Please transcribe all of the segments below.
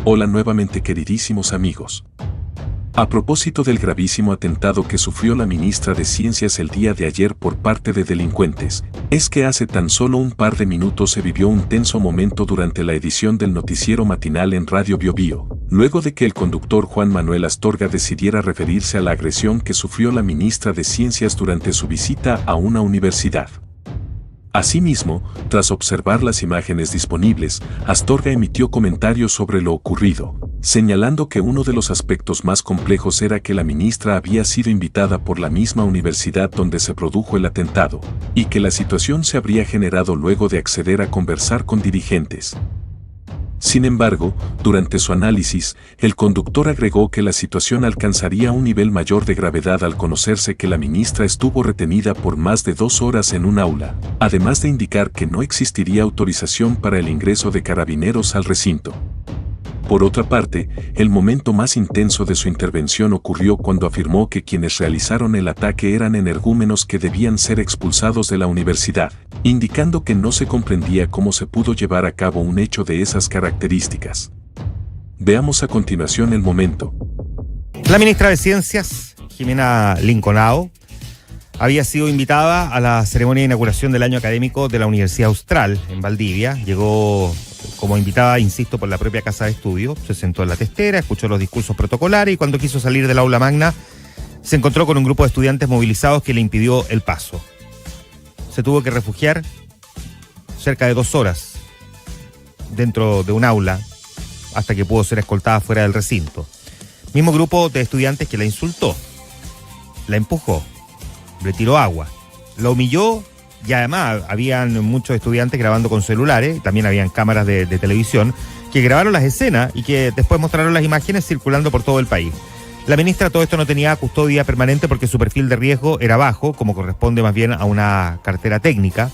Hola nuevamente, queridísimos amigos. A propósito del gravísimo atentado que sufrió la ministra de Ciencias el día de ayer por parte de delincuentes, es que hace tan solo un par de minutos se vivió un tenso momento durante la edición del noticiero matinal en Radio Biobío, luego de que el conductor Juan Manuel Astorga decidiera referirse a la agresión que sufrió la ministra de Ciencias durante su visita a una universidad. Asimismo, tras observar las imágenes disponibles, Astorga emitió comentarios sobre lo ocurrido, señalando que uno de los aspectos más complejos era que la ministra había sido invitada por la misma universidad donde se produjo el atentado, y que la situación se habría generado luego de acceder a conversar con dirigentes. Sin embargo, durante su análisis, el conductor agregó que la situación alcanzaría un nivel mayor de gravedad al conocerse que la ministra estuvo retenida por más de 2 horas en un aula, además de indicar que no existiría autorización para el ingreso de carabineros al recinto. Por otra parte, el momento más intenso de su intervención ocurrió cuando afirmó que quienes realizaron el ataque eran energúmenos que debían ser expulsados de la universidad, indicando que no se comprendía cómo se pudo llevar a cabo un hecho de esas características. Veamos a continuación el momento. La ministra de Ciencias, Jimena Linconao, había sido invitada a la ceremonia de inauguración del año académico de la Universidad Austral en Valdivia. Llegó como invitada, insisto, por la propia casa de estudio. Se sentó en la testera, escuchó los discursos protocolares y cuando quiso salir del aula magna se encontró con un grupo de estudiantes movilizados que le impidió el paso. Se tuvo que refugiar cerca de 2 horas dentro de un aula hasta que pudo ser escoltada fuera del recinto. Mismo grupo de estudiantes que la insultó, la empujó, le tiró agua, la humilló y además habían muchos estudiantes grabando con celulares, también habían cámaras de televisión que grabaron las escenas y que después mostraron las imágenes circulando por todo el país. La ministra todo esto no tenía custodia permanente porque su perfil de riesgo era bajo, como corresponde más bien a una cartera técnica,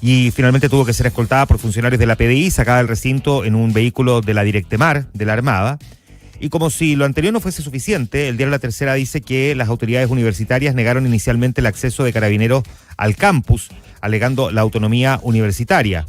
y finalmente tuvo que ser escoltada por funcionarios de la PDI, sacada del recinto en un vehículo de la Directemar, de la Armada. Y como si lo anterior no fuese suficiente, el diario La Tercera dice que las autoridades universitarias negaron inicialmente el acceso de carabineros al campus, alegando la autonomía universitaria.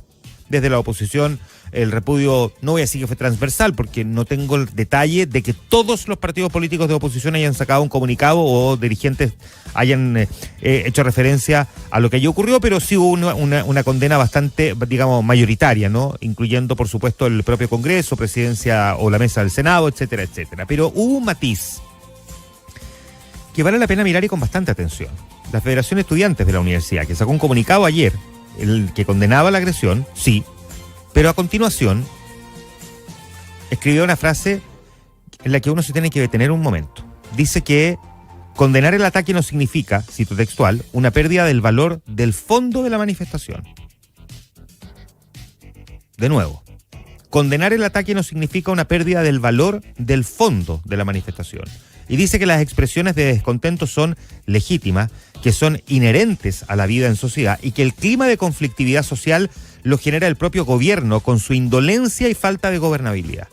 Desde la oposición, el repudio, no voy a decir que fue transversal, porque no tengo el detalle de que todos los partidos políticos de oposición hayan sacado un comunicado o dirigentes hayan hecho referencia a lo que allí ocurrió, pero sí hubo una condena bastante, digamos, mayoritaria, ¿no? Incluyendo, por supuesto, el propio Congreso, presidencia o la mesa del Senado, etcétera, etcétera. Pero hubo un matiz que vale la pena mirar y con bastante atención. La Federación de Estudiantes de la Universidad, que sacó un comunicado ayer, el que condenaba la agresión, sí, pero a continuación escribió una frase en la que uno se tiene que detener un momento. Dice que condenar el ataque no significa, cito textual, una pérdida del valor del fondo de la manifestación. De nuevo, condenar el ataque no significa una pérdida del valor del fondo de la manifestación. Y dice que las expresiones de descontento son legítimas, que son inherentes a la vida en sociedad y que el clima de conflictividad social lo genera el propio gobierno con su indolencia y falta de gobernabilidad.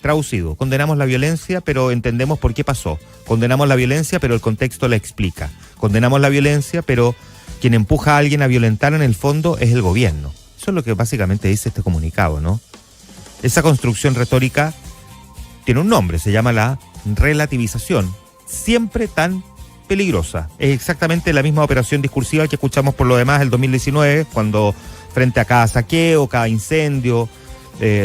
Traducido, condenamos la violencia, pero entendemos por qué pasó. Condenamos la violencia, pero el contexto la explica. Condenamos la violencia, pero quien empuja a alguien a violentar en el fondo es el gobierno. Eso es lo que básicamente dice este comunicado, ¿no? Esa construcción retórica tiene un nombre, se llama la relativización, siempre tan peligrosa. Es exactamente la misma operación discursiva que escuchamos por lo demás el 2019, cuando frente a cada saqueo, cada incendio,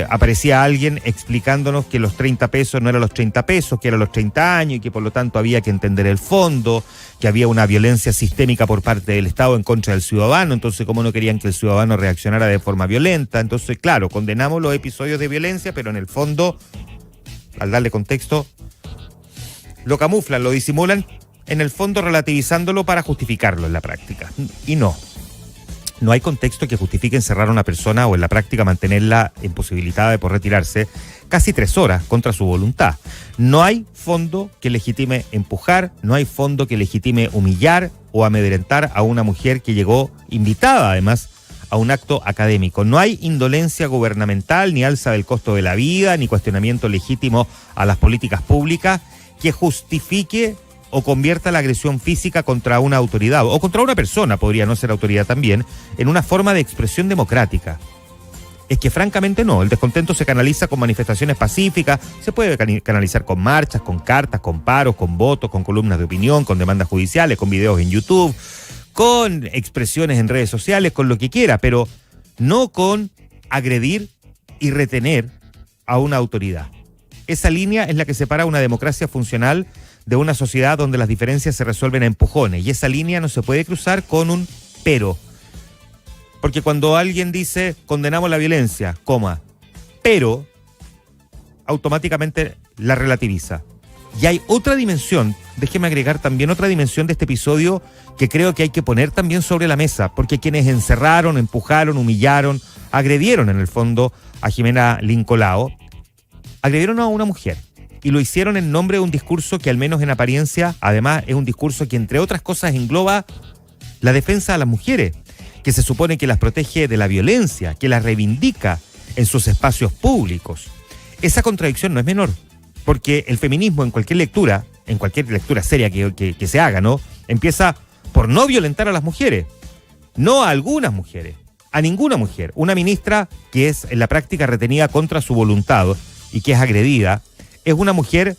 aparecía alguien explicándonos que los 30 pesos no eran los 30 pesos, que eran los 30 años y que por lo tanto había que entender el fondo, que había una violencia sistémica por parte del Estado en contra del ciudadano, entonces cómo no querían que el ciudadano reaccionara de forma violenta. Entonces, claro, condenamos los episodios de violencia, pero en el fondo, al darle contexto, lo camuflan, lo disimulan, en el fondo relativizándolo para justificarlo en la práctica. Y no hay contexto que justifique encerrar a una persona o en la práctica mantenerla imposibilitada de poder retirarse casi 3 horas contra su voluntad. No hay fondo que legitime empujar, no hay fondo que legitime humillar o amedrentar a una mujer que llegó invitada además a un acto académico. No hay indolencia gubernamental, ni alza del costo de la vida, ni cuestionamiento legítimo a las políticas públicas que justifique o convierta la agresión física contra una autoridad, o contra una persona, podría no ser autoridad también, en una forma de expresión democrática. es que francamente no. El descontento se canaliza con manifestaciones pacíficas, se puede canalizar con marchas, con cartas, con paros, con votos, con columnas de opinión, con demandas judiciales, con videos en YouTube, con expresiones en redes sociales, con lo que quiera, pero no con agredir y retener a una autoridad. Esa línea es la que separa una democracia funcional de una sociedad donde las diferencias se resuelven a empujones, y esa línea no se puede cruzar con un pero. Porque cuando alguien dice condenamos la violencia, pero automáticamente la relativiza. Y hay otra dimensión, déjeme agregar también otra dimensión de este episodio que creo que hay que poner también sobre la mesa, porque quienes encerraron, empujaron, humillaron, agredieron en el fondo a Jimena Lincolao, agredieron a una mujer. Y lo hicieron en nombre de un discurso que, al menos en apariencia, además es un discurso que, entre otras cosas, engloba la defensa a las mujeres, que se supone que las protege de la violencia, que las reivindica en sus espacios públicos. Esa contradicción no es menor, porque el feminismo en cualquier lectura seria que se haga, ¿no?, empieza por no violentar a las mujeres, no a algunas mujeres, a ninguna mujer. Una ministra que es en la práctica retenida contra su voluntad y que es agredida, es una mujer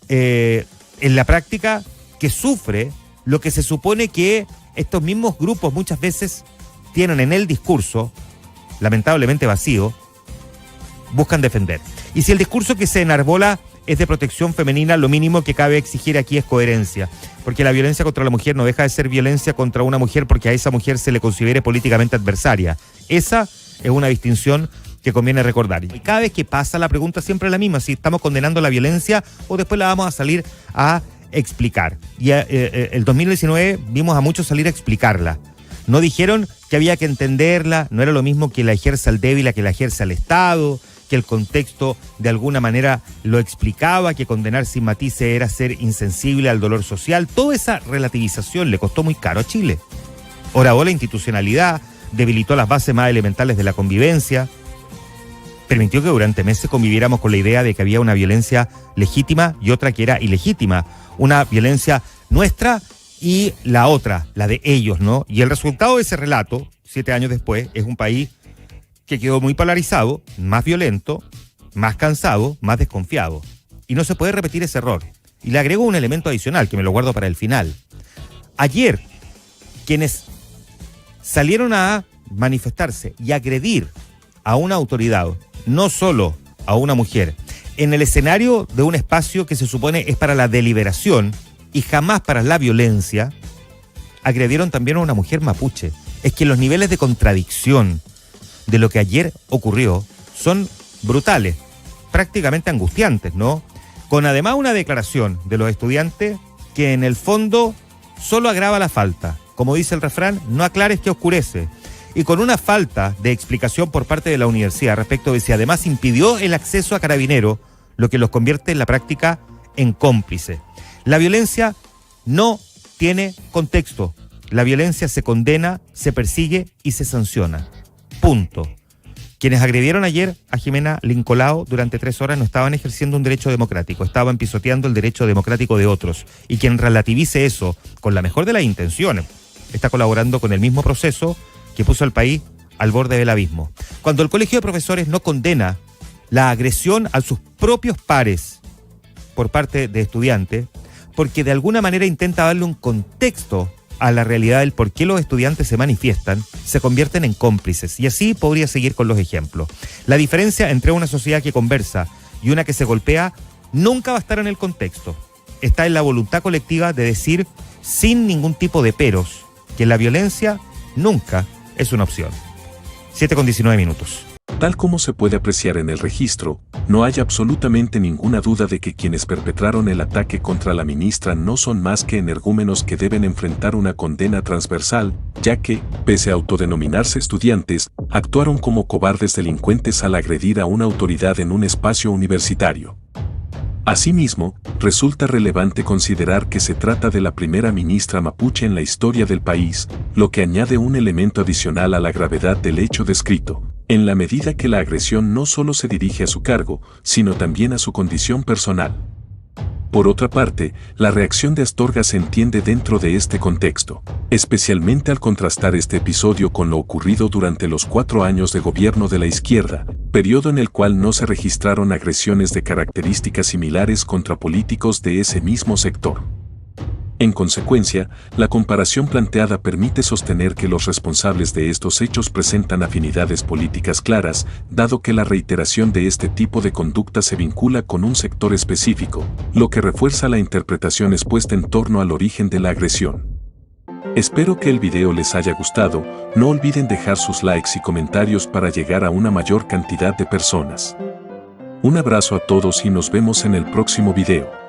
en la práctica que sufre lo que se supone que estos mismos grupos muchas veces tienen en el discurso, lamentablemente vacío, buscan defender. Y si el discurso que se enarbola es de protección femenina, lo mínimo que cabe exigir aquí es coherencia, porque la violencia contra la mujer no deja de ser violencia contra una mujer porque a esa mujer se le considere políticamente adversaria. Esa es una distinción que conviene recordar. Y cada vez que pasa la pregunta siempre es la misma, si estamos condenando la violencia o después la vamos a salir a explicar. Y el 2019 vimos a muchos salir a explicarla. No dijeron que había que entenderla, no era lo mismo que la ejerza el débil a que la ejerza el Estado, que el contexto de alguna manera lo explicaba, que condenar sin matices era ser insensible al dolor social. Toda esa relativización le costó muy caro a Chile. Horadó la institucionalidad, debilitó las bases más elementales de la convivencia, permitió que durante meses conviviéramos con la idea de que había una violencia legítima y otra que era ilegítima, una violencia nuestra y la otra, la de ellos, ¿no? Y el resultado de ese relato, 7 años después, es un país que quedó muy polarizado, más violento, más cansado, más desconfiado. Y no se puede repetir ese error. Y le agrego un elemento adicional, que me lo guardo para el final. Ayer, quienes salieron a manifestarse y agredir a una autoridad, no solo a una mujer, en el escenario de un espacio que se supone es para la deliberación y jamás para la violencia, agredieron también a una mujer mapuche. Es que los niveles de contradicción de lo que ayer ocurrió son brutales, prácticamente angustiantes, ¿no? Con además una declaración de los estudiantes que en el fondo solo agrava la falta. Como dice el refrán, no aclares que oscurece. Y con una falta de explicación por parte de la universidad respecto de si además impidió el acceso a Carabineros, lo que los convierte en la práctica en cómplices. La violencia no tiene contexto. La violencia se condena, se persigue y se sanciona. Punto. Quienes agredieron ayer a Jimena Lincolao durante 3 horas no estaban ejerciendo un derecho democrático, estaban pisoteando el derecho democrático de otros. Y quien relativice eso con la mejor de las intenciones está colaborando con el mismo proceso que puso al país al borde del abismo. Cuando el Colegio de Profesores no condena la agresión a sus propios pares por parte de estudiantes, porque de alguna manera intenta darle un contexto a la realidad del por qué los estudiantes se manifiestan, se convierten en cómplices. Y así podría seguir con los ejemplos. La diferencia entre una sociedad que conversa y una que se golpea nunca va a estar en el contexto. Está en la voluntad colectiva de decir, sin ningún tipo de peros, que la violencia nunca es una opción. 7:19. Tal como se puede apreciar en el registro, no hay absolutamente ninguna duda de que quienes perpetraron el ataque contra la ministra no son más que energúmenos que deben enfrentar una condena transversal, ya que, pese a autodenominarse estudiantes, actuaron como cobardes delincuentes al agredir a una autoridad en un espacio universitario. Asimismo, resulta relevante considerar que se trata de la primera ministra mapuche en la historia del país, lo que añade un elemento adicional a la gravedad del hecho descrito, en la medida que la agresión no solo se dirige a su cargo, sino también a su condición personal. Por otra parte, la reacción de Astorga se entiende dentro de este contexto, especialmente al contrastar este episodio con lo ocurrido durante los 4 años de gobierno de la izquierda, periodo en el cual no se registraron agresiones de características similares contra políticos de ese mismo sector. En consecuencia, la comparación planteada permite sostener que los responsables de estos hechos presentan afinidades políticas claras, dado que la reiteración de este tipo de conducta se vincula con un sector específico, lo que refuerza la interpretación expuesta en torno al origen de la agresión. Espero que el video les haya gustado, no olviden dejar sus likes y comentarios para llegar a una mayor cantidad de personas. Un abrazo a todos y nos vemos en el próximo video.